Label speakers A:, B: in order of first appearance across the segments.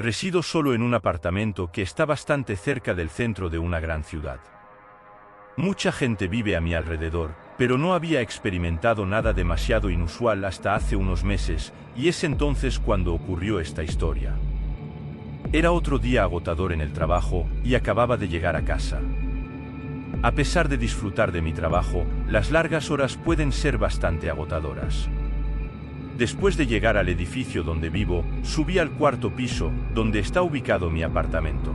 A: Resido solo en un apartamento que está bastante cerca del centro de una gran ciudad. Mucha gente vive a mi alrededor, pero no había experimentado nada demasiado inusual hasta hace unos meses, y es entonces cuando ocurrió esta historia. Era otro día agotador en el trabajo, y acababa de llegar a casa. A pesar de disfrutar de mi trabajo, las largas horas pueden ser bastante agotadoras. Después de llegar al edificio donde vivo, subí al cuarto piso, donde está ubicado mi apartamento.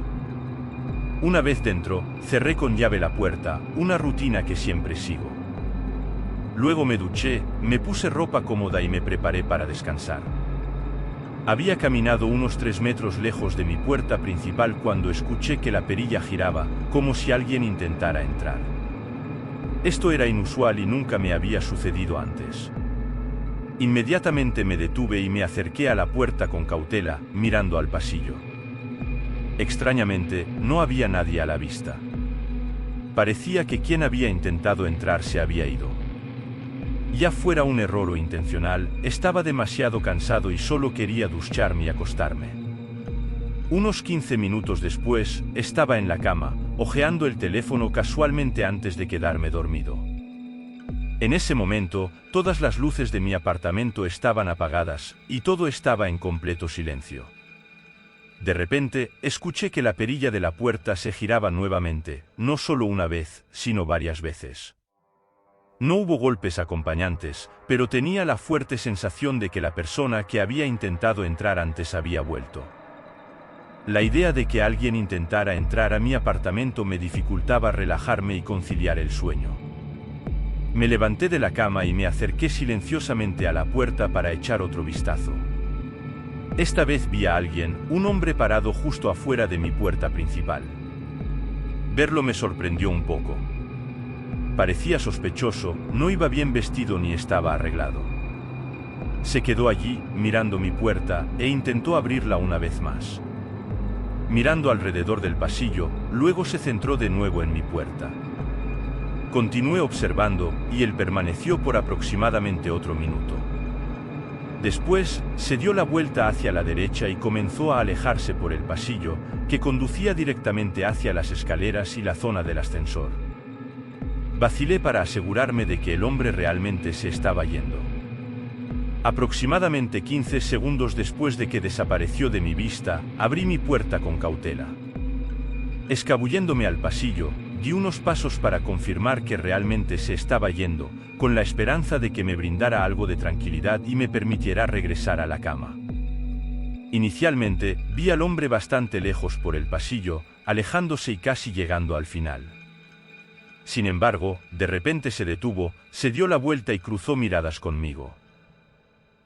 A: Una vez dentro, cerré con llave la puerta, una rutina que siempre sigo. Luego me duché, me puse ropa cómoda y me preparé para descansar. Había caminado unos 3 metros lejos de mi puerta principal cuando escuché que la perilla giraba, como si alguien intentara entrar. Esto era inusual y nunca me había sucedido antes. Inmediatamente me detuve y me acerqué a la puerta con cautela, mirando al pasillo. Extrañamente, no había nadie a la vista. Parecía que quien había intentado entrar se había ido. Ya fuera un error o intencional, estaba demasiado cansado y solo quería ducharme y acostarme. Unos 15 minutos después, estaba en la cama, hojeando el teléfono casualmente antes de quedarme dormido. En ese momento, todas las luces de mi apartamento estaban apagadas, y todo estaba en completo silencio. De repente, escuché que la perilla de la puerta se giraba nuevamente, no solo una vez, sino varias veces. No hubo golpes acompañantes, pero tenía la fuerte sensación de que la persona que había intentado entrar antes había vuelto. La idea de que alguien intentara entrar a mi apartamento me dificultaba relajarme y conciliar el sueño. Me levanté de la cama y me acerqué silenciosamente a la puerta para echar otro vistazo. Esta vez vi a alguien, un hombre parado justo afuera de mi puerta principal. Verlo me sorprendió un poco. Parecía sospechoso, no iba bien vestido ni estaba arreglado. Se quedó allí, mirando mi puerta, e intentó abrirla una vez más. Mirando alrededor del pasillo, luego se centró de nuevo en mi puerta. Continué observando, y él permaneció por aproximadamente otro minuto. Después, se dio la vuelta hacia la derecha y comenzó a alejarse por el pasillo, que conducía directamente hacia las escaleras y la zona del ascensor. Vacilé para asegurarme de que el hombre realmente se estaba yendo. Aproximadamente 15 segundos después de que desapareció de mi vista, abrí mi puerta con cautela. Escabulléndome al pasillo, di unos pasos para confirmar que realmente se estaba yendo, con la esperanza de que me brindara algo de tranquilidad y me permitiera regresar a la cama. Inicialmente, vi al hombre bastante lejos por el pasillo, alejándose y casi llegando al final. Sin embargo, de repente se detuvo, se dio la vuelta y cruzó miradas conmigo.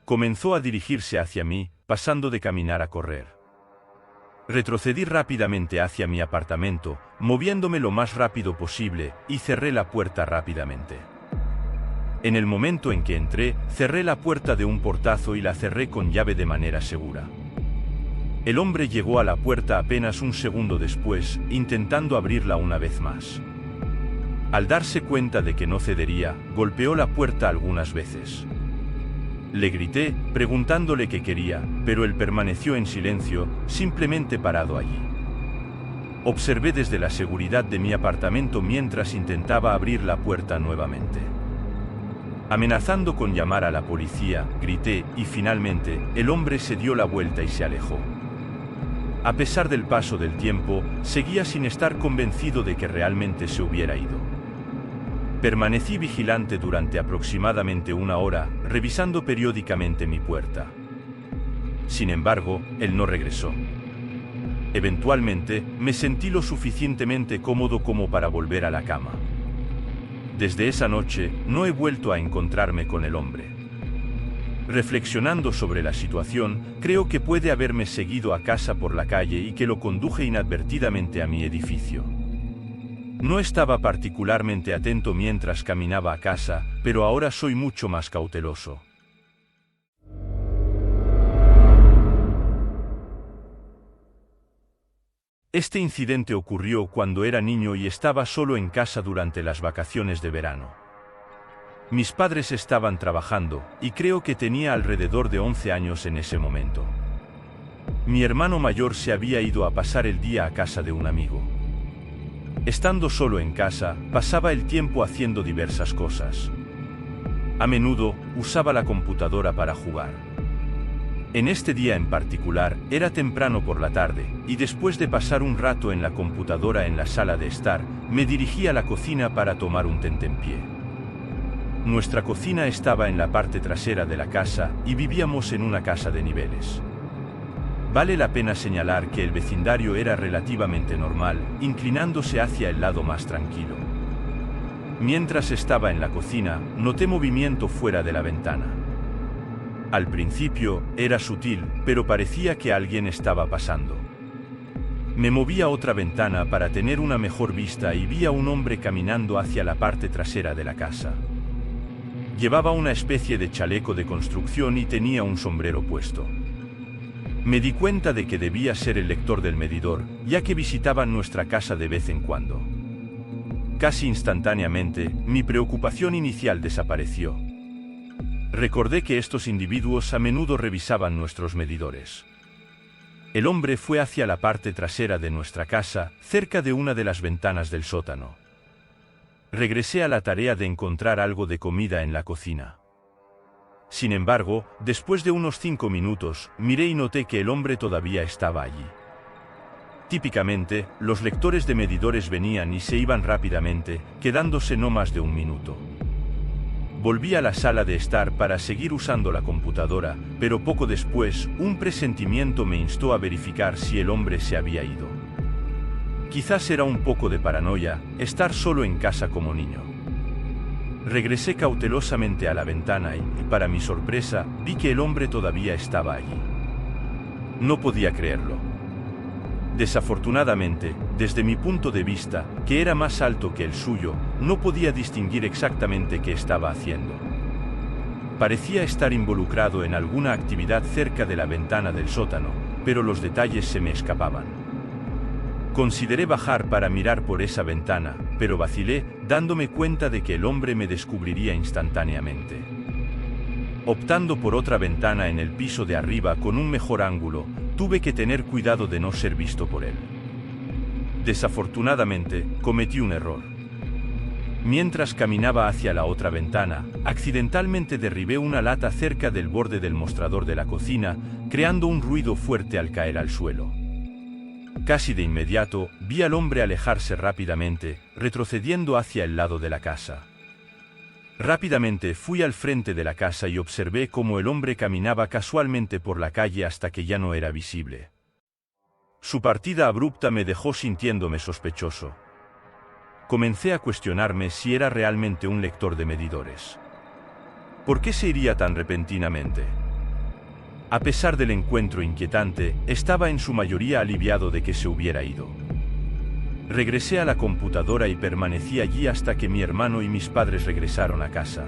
A: Comenzó a dirigirse hacia mí, pasando de caminar a correr. Retrocedí rápidamente hacia mi apartamento, moviéndome lo más rápido posible, y cerré la puerta rápidamente. En el momento en que entré, cerré la puerta de un portazo y la cerré con llave de manera segura. El hombre llegó a la puerta apenas un segundo después, intentando abrirla una vez más. Al darse cuenta de que no cedería, golpeó la puerta algunas veces. Le grité, preguntándole qué quería, pero él permaneció en silencio, simplemente parado allí. Observé desde la seguridad de mi apartamento mientras intentaba abrir la puerta nuevamente. Amenazando con llamar a la policía, grité, y finalmente, el hombre se dio la vuelta y se alejó. A pesar del paso del tiempo, seguía sin estar convencido de que realmente se hubiera ido. Permanecí vigilante durante aproximadamente 1 hora, revisando periódicamente mi puerta. Sin embargo, él no regresó. Eventualmente, me sentí lo suficientemente cómodo como para volver a la cama. Desde esa noche, no he vuelto a encontrarme con el hombre. Reflexionando sobre la situación, creo que puede haberme seguido a casa por la calle y que lo conduje inadvertidamente a mi edificio. No estaba particularmente atento mientras caminaba a casa, pero ahora soy mucho más cauteloso. Este incidente ocurrió cuando era niño y estaba solo en casa durante las vacaciones de verano. Mis padres estaban trabajando, y creo que tenía alrededor de 11 años en ese momento. Mi hermano mayor se había ido a pasar el día a casa de un amigo. Estando solo en casa, pasaba el tiempo haciendo diversas cosas. A menudo, usaba la computadora para jugar. En este día en particular, era temprano por la tarde, y después de pasar un rato en la computadora en la sala de estar, me dirigí a la cocina para tomar un tentempié. Nuestra cocina estaba en la parte trasera de la casa, y vivíamos en una casa de niveles. Vale la pena señalar que el vecindario era relativamente normal, inclinándose hacia el lado más tranquilo. Mientras estaba en la cocina, noté movimiento fuera de la ventana. Al principio, era sutil, pero parecía que alguien estaba pasando. Me moví a otra ventana para tener una mejor vista y vi a un hombre caminando hacia la parte trasera de la casa. Llevaba una especie de chaleco de construcción y tenía un sombrero puesto. Me di cuenta de que debía ser el lector del medidor, ya que visitaban nuestra casa de vez en cuando. Casi instantáneamente, mi preocupación inicial desapareció. Recordé que estos individuos a menudo revisaban nuestros medidores. El hombre fue hacia la parte trasera de nuestra casa, cerca de una de las ventanas del sótano. Regresé a la tarea de encontrar algo de comida en la cocina. Sin embargo, después de unos 5 minutos, miré y noté que el hombre todavía estaba allí. Típicamente, los lectores de medidores venían y se iban rápidamente, quedándose no más de un minuto. Volví a la sala de estar para seguir usando la computadora, pero poco después, un presentimiento me instó a verificar si el hombre se había ido. Quizás era un poco de paranoia, estar solo en casa como niño. Regresé cautelosamente a la ventana y, para mi sorpresa, vi que el hombre todavía estaba allí. No podía creerlo. Desafortunadamente, desde mi punto de vista, que era más alto que el suyo, no podía distinguir exactamente qué estaba haciendo. Parecía estar involucrado en alguna actividad cerca de la ventana del sótano, pero los detalles se me escapaban. Consideré bajar para mirar por esa ventana, pero vacilé, dándome cuenta de que el hombre me descubriría instantáneamente. Optando por otra ventana en el piso de arriba con un mejor ángulo, tuve que tener cuidado de no ser visto por él. Desafortunadamente, cometí un error. Mientras caminaba hacia la otra ventana, accidentalmente derribé una lata cerca del borde del mostrador de la cocina, creando un ruido fuerte al caer al suelo. Casi de inmediato, vi al hombre alejarse rápidamente, retrocediendo hacia el lado de la casa. Rápidamente fui al frente de la casa y observé cómo el hombre caminaba casualmente por la calle hasta que ya no era visible. Su partida abrupta me dejó sintiéndome sospechoso. Comencé a cuestionarme si era realmente un lector de medidores. ¿Por qué se iría tan repentinamente? A pesar del encuentro inquietante, estaba en su mayoría aliviado de que se hubiera ido. Regresé a la computadora y permanecí allí hasta que mi hermano y mis padres regresaron a casa.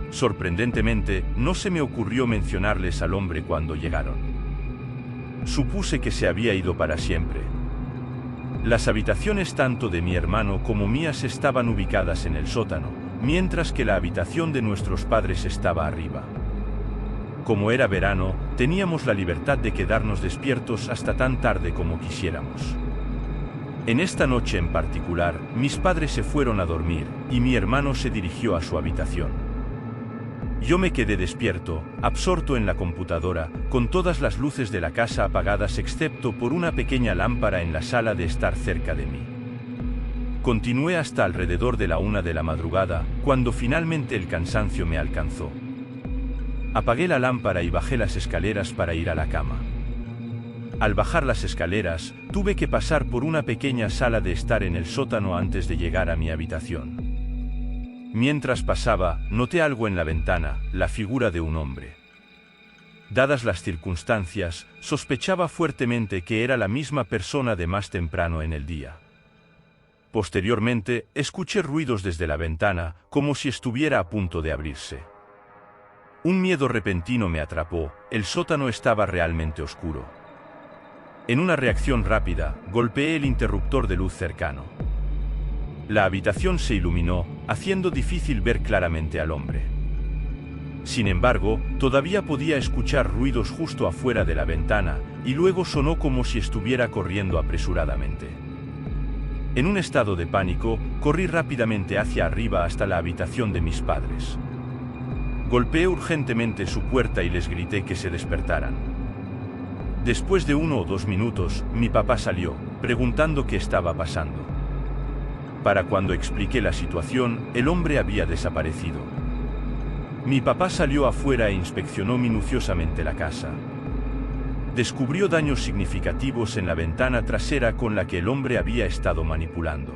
A: Sorprendentemente, no se me ocurrió mencionarles al hombre cuando llegaron. Supuse que se había ido para siempre. Las habitaciones tanto de mi hermano como mías estaban ubicadas en el sótano, mientras que la habitación de nuestros padres estaba arriba. Como era verano, teníamos la libertad de quedarnos despiertos hasta tan tarde como quisiéramos. En esta noche en particular, mis padres se fueron a dormir, y mi hermano se dirigió a su habitación. Yo me quedé despierto, absorto en la computadora, con todas las luces de la casa apagadas excepto por una pequeña lámpara en la sala de estar cerca de mí. Continué hasta alrededor de la 1 de la madrugada, cuando finalmente el cansancio me alcanzó. Apagué la lámpara y bajé las escaleras para ir a la cama. Al bajar las escaleras, tuve que pasar por una pequeña sala de estar en el sótano antes de llegar a mi habitación. Mientras pasaba, noté algo en la ventana, la figura de un hombre. Dadas las circunstancias, sospechaba fuertemente que era la misma persona de más temprano en el día. Posteriormente, escuché ruidos desde la ventana, como si estuviera a punto de abrirse. Un miedo repentino me atrapó, el sótano estaba realmente oscuro. En una reacción rápida, golpeé el interruptor de luz cercano. La habitación se iluminó, haciendo difícil ver claramente al hombre. Sin embargo, todavía podía escuchar ruidos justo afuera de la ventana, y luego sonó como si estuviera corriendo apresuradamente. En un estado de pánico, corrí rápidamente hacia arriba hasta la habitación de mis padres. Golpeé urgentemente su puerta y les grité que se despertaran. Después de 1 o 2 minutos, mi papá salió, preguntando qué estaba pasando. Para cuando expliqué la situación, el hombre había desaparecido. Mi papá salió afuera e inspeccionó minuciosamente la casa. Descubrió daños significativos en la ventana trasera con la que el hombre había estado manipulando.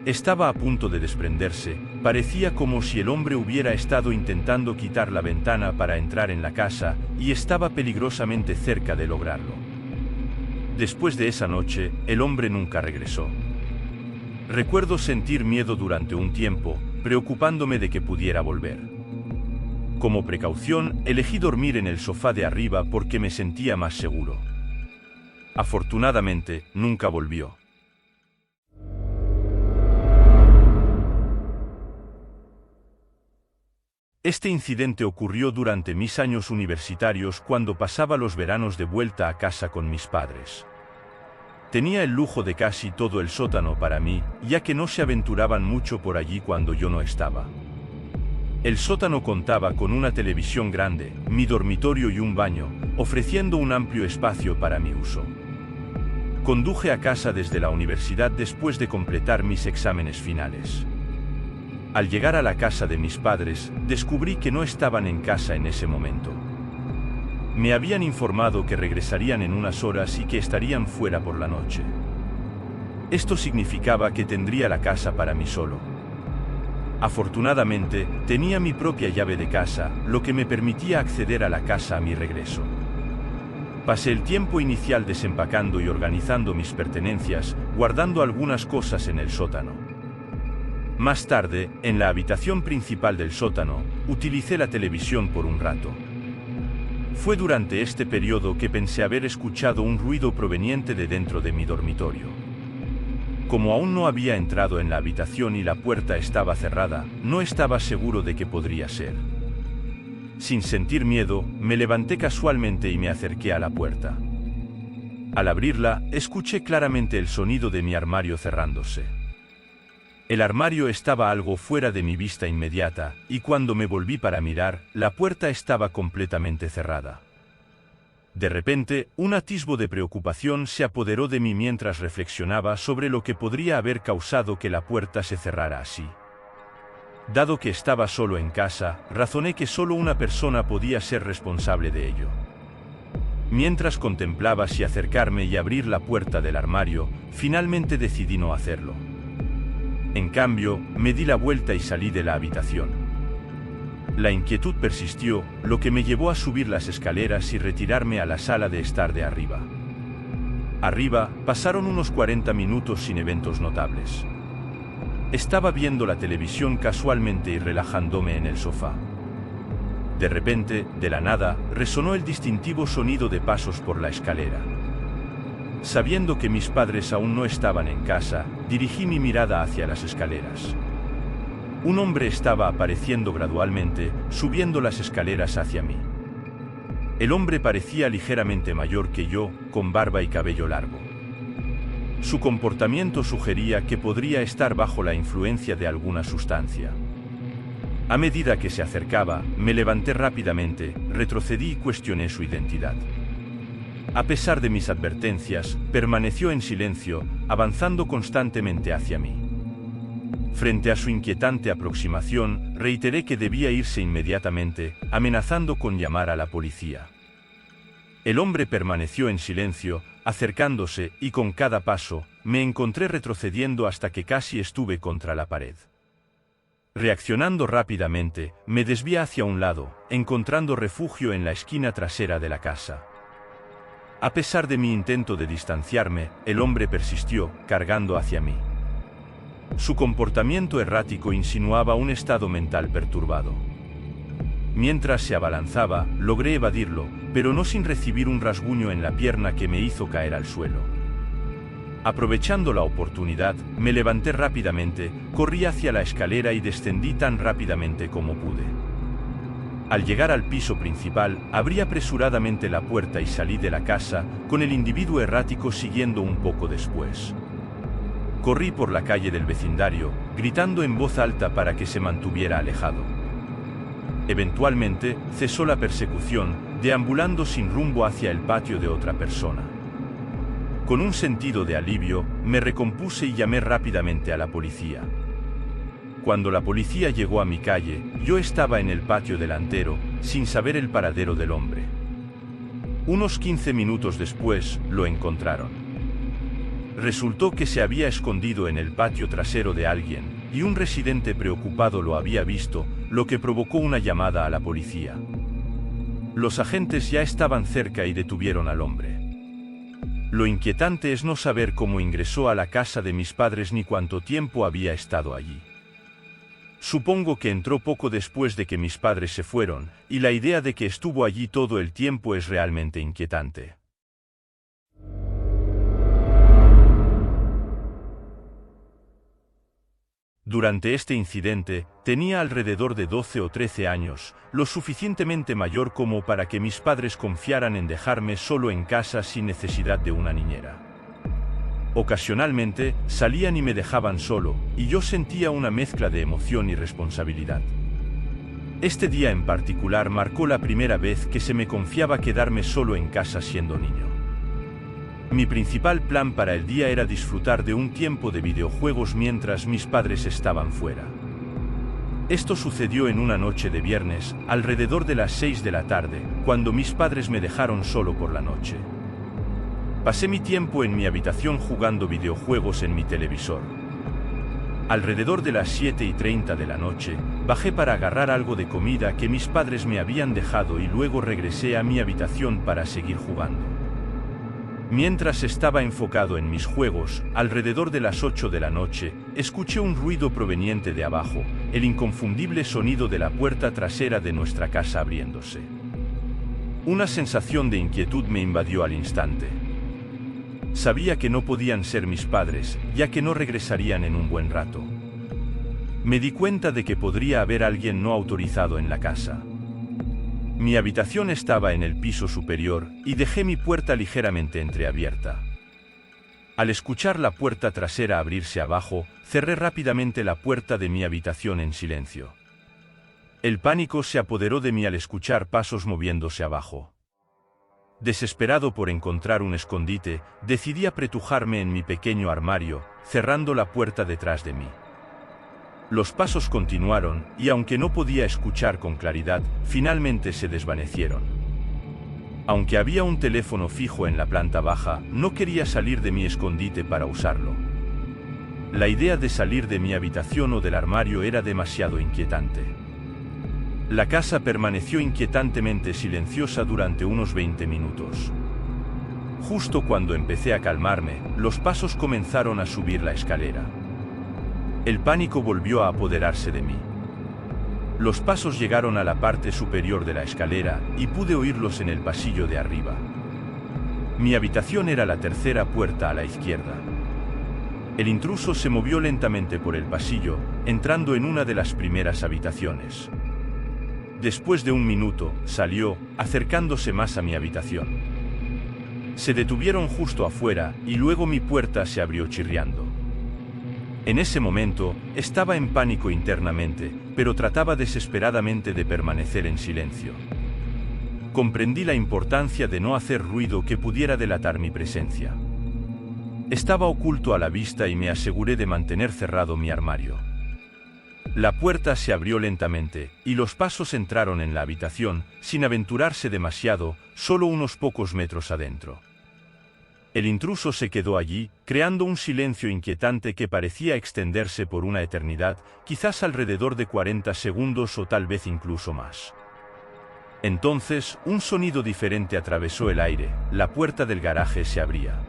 A: Estaba a punto de desprenderse, parecía como si el hombre hubiera estado intentando quitar la ventana para entrar en la casa, y estaba peligrosamente cerca de lograrlo. Después de esa noche, el hombre nunca regresó. Recuerdo sentir miedo durante un tiempo, preocupándome de que pudiera volver. Como precaución, elegí dormir en el sofá de arriba porque me sentía más seguro. Afortunadamente, nunca volvió. Este incidente ocurrió durante mis años universitarios cuando pasaba los veranos de vuelta a casa con mis padres. Tenía el lujo de casi todo el sótano para mí, ya que no se aventuraban mucho por allí cuando yo no estaba. El sótano contaba con una televisión grande, mi dormitorio y un baño, ofreciendo un amplio espacio para mi uso. Conduje a casa desde la universidad después de completar mis exámenes finales. Al llegar a la casa de mis padres, descubrí que no estaban en casa en ese momento. Me habían informado que regresarían en unas horas y que estarían fuera por la noche. Esto significaba que tendría la casa para mí solo. Afortunadamente, tenía mi propia llave de casa, lo que me permitía acceder a la casa a mi regreso. Pasé el tiempo inicial desempacando y organizando mis pertenencias, guardando algunas cosas en el sótano. Más tarde, en la habitación principal del sótano, utilicé la televisión por un rato. Fue durante este periodo que pensé haber escuchado un ruido proveniente de dentro de mi dormitorio. Como aún no había entrado en la habitación y la puerta estaba cerrada, no estaba seguro de qué podría ser. Sin sentir miedo, me levanté casualmente y me acerqué a la puerta. Al abrirla, escuché claramente el sonido de mi armario cerrándose. El armario estaba algo fuera de mi vista inmediata, y cuando me volví para mirar, la puerta estaba completamente cerrada. De repente, un atisbo de preocupación se apoderó de mí mientras reflexionaba sobre lo que podría haber causado que la puerta se cerrara así. Dado que estaba solo en casa, razoné que solo una persona podía ser responsable de ello. Mientras contemplaba si acercarme y abrir la puerta del armario, finalmente decidí no hacerlo. En cambio, me di la vuelta y salí de la habitación. La inquietud persistió, lo que me llevó a subir las escaleras y retirarme a la sala de estar de arriba. Arriba, pasaron unos 40 minutos sin eventos notables. Estaba viendo la televisión casualmente y relajándome en el sofá. De repente, de la nada, resonó el distintivo sonido de pasos por la escalera. Sabiendo que mis padres aún no estaban en casa, dirigí mi mirada hacia las escaleras. Un hombre estaba apareciendo gradualmente, subiendo las escaleras hacia mí. El hombre parecía ligeramente mayor que yo, con barba y cabello largo. Su comportamiento sugería que podría estar bajo la influencia de alguna sustancia. A medida que se acercaba, me levanté rápidamente, retrocedí y cuestioné su identidad. A pesar de mis advertencias, permaneció en silencio, avanzando constantemente hacia mí. Frente a su inquietante aproximación, reiteré que debía irse inmediatamente, amenazando con llamar a la policía. El hombre permaneció en silencio, acercándose, y con cada paso, me encontré retrocediendo hasta que casi estuve contra la pared. Reaccionando rápidamente, me desvié hacia un lado, encontrando refugio en la esquina trasera de la casa. A pesar de mi intento de distanciarme, el hombre persistió, cargando hacia mí. Su comportamiento errático insinuaba un estado mental perturbado. Mientras se abalanzaba, logré evadirlo, pero no sin recibir un rasguño en la pierna que me hizo caer al suelo. Aprovechando la oportunidad, me levanté rápidamente, corrí hacia la escalera y descendí tan rápidamente como pude. Al llegar al piso principal, abrí apresuradamente la puerta y salí de la casa, con el individuo errático siguiendo un poco después. Corrí por la calle del vecindario, gritando en voz alta para que se mantuviera alejado. Eventualmente, cesó la persecución, deambulando sin rumbo hacia el patio de otra persona. Con un sentido de alivio, me recompuse y llamé rápidamente a la policía. Cuando la policía llegó a mi calle, yo estaba en el patio delantero, sin saber el paradero del hombre. Unos 15 minutos después, lo encontraron. Resultó que se había escondido en el patio trasero de alguien, y un residente preocupado lo había visto, lo que provocó una llamada a la policía. Los agentes ya estaban cerca y detuvieron al hombre. Lo inquietante es no saber cómo ingresó a la casa de mis padres ni cuánto tiempo había estado allí. Supongo que entró poco después de que mis padres se fueron, y la idea de que estuvo allí todo el tiempo es realmente inquietante. Durante este incidente, tenía alrededor de 12 o 13 años, lo suficientemente mayor como para que mis padres confiaran en dejarme solo en casa sin necesidad de una niñera. Ocasionalmente, salían y me dejaban solo, y yo sentía una mezcla de emoción y responsabilidad. Este día en particular marcó la primera vez que se me confiaba quedarme solo en casa siendo niño. Mi principal plan para el día era disfrutar de un tiempo de videojuegos mientras mis padres estaban fuera. Esto sucedió en una noche de viernes, alrededor de las 6 de la tarde, cuando mis padres me dejaron solo por la noche. Pasé mi tiempo en mi habitación jugando videojuegos en mi televisor. Alrededor de las 7:30 de la noche, bajé para agarrar algo de comida que mis padres me habían dejado y luego regresé a mi habitación para seguir jugando. Mientras estaba enfocado en mis juegos, alrededor de las 8 de la noche, escuché un ruido proveniente de abajo, el inconfundible sonido de la puerta trasera de nuestra casa abriéndose. Una sensación de inquietud me invadió al instante. Sabía que no podían ser mis padres, ya que no regresarían en un buen rato. Me di cuenta de que podría haber alguien no autorizado en la casa. Mi habitación estaba en el piso superior, y dejé mi puerta ligeramente entreabierta. Al escuchar la puerta trasera abrirse abajo, cerré rápidamente la puerta de mi habitación en silencio. El pánico se apoderó de mí al escuchar pasos moviéndose abajo. Desesperado por encontrar un escondite, decidí apretujarme en mi pequeño armario, cerrando la puerta detrás de mí. Los pasos continuaron, y aunque no podía escuchar con claridad, finalmente se desvanecieron. Aunque había un teléfono fijo en la planta baja, no quería salir de mi escondite para usarlo. La idea de salir de mi habitación o del armario era demasiado inquietante. La casa permaneció inquietantemente silenciosa durante unos 20 minutos. Justo cuando empecé a calmarme, los pasos comenzaron a subir la escalera. El pánico volvió a apoderarse de mí. Los pasos llegaron a la parte superior de la escalera y pude oírlos en el pasillo de arriba. Mi habitación era la tercera puerta a la izquierda. El intruso se movió lentamente por el pasillo, entrando en una de las primeras habitaciones. Después de un minuto, salió, acercándose más a mi habitación. Se detuvieron justo afuera, y luego mi puerta se abrió chirriando. En ese momento, estaba en pánico internamente, pero trataba desesperadamente de permanecer en silencio. Comprendí la importancia de no hacer ruido que pudiera delatar mi presencia. Estaba oculto a la vista y me aseguré de mantener cerrado mi armario. La puerta se abrió lentamente, y los pasos entraron en la habitación, sin aventurarse demasiado, solo unos pocos metros adentro. El intruso se quedó allí, creando un silencio inquietante que parecía extenderse por una eternidad, quizás alrededor de 40 segundos o tal vez incluso más. Entonces, un sonido diferente atravesó el aire, la puerta del garaje se abría.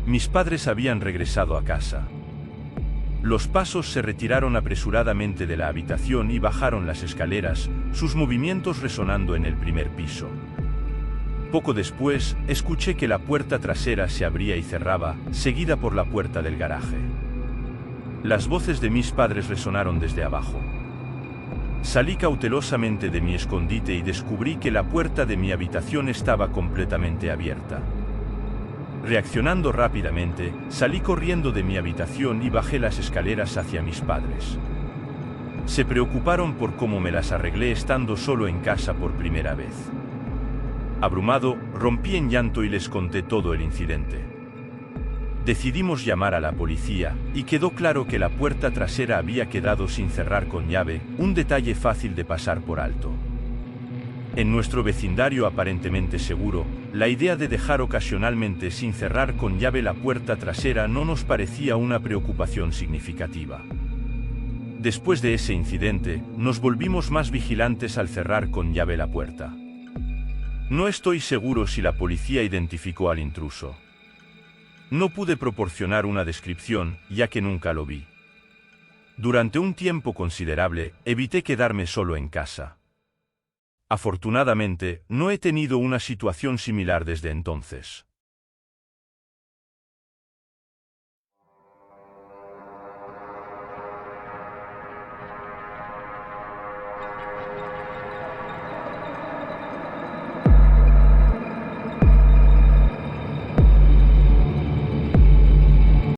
A: Mis padres habían regresado a casa. Los pasos se retiraron apresuradamente de la habitación y bajaron las escaleras, sus movimientos resonando en el primer piso. Poco después, escuché que la puerta trasera se abría y cerraba, seguida por la puerta del garaje. Las voces de mis padres resonaron desde abajo. Salí cautelosamente de mi escondite y descubrí que la puerta de mi habitación estaba completamente abierta. Reaccionando rápidamente, salí corriendo de mi habitación y bajé las escaleras hacia mis padres. Se preocuparon por cómo me las arreglé estando solo en casa por primera vez. Abrumado, rompí en llanto y les conté todo el incidente. Decidimos llamar a la policía, y quedó claro que la puerta trasera había quedado sin cerrar con llave, un detalle fácil de pasar por alto. En nuestro vecindario aparentemente seguro, la idea de dejar ocasionalmente sin cerrar con llave la puerta trasera no nos parecía una preocupación significativa. Después de ese incidente, nos volvimos más vigilantes al cerrar con llave la puerta. No estoy seguro si la policía identificó al intruso. No pude proporcionar una descripción, ya que nunca lo vi. Durante un tiempo considerable, evité quedarme solo en casa. Afortunadamente, no he tenido una situación similar desde entonces.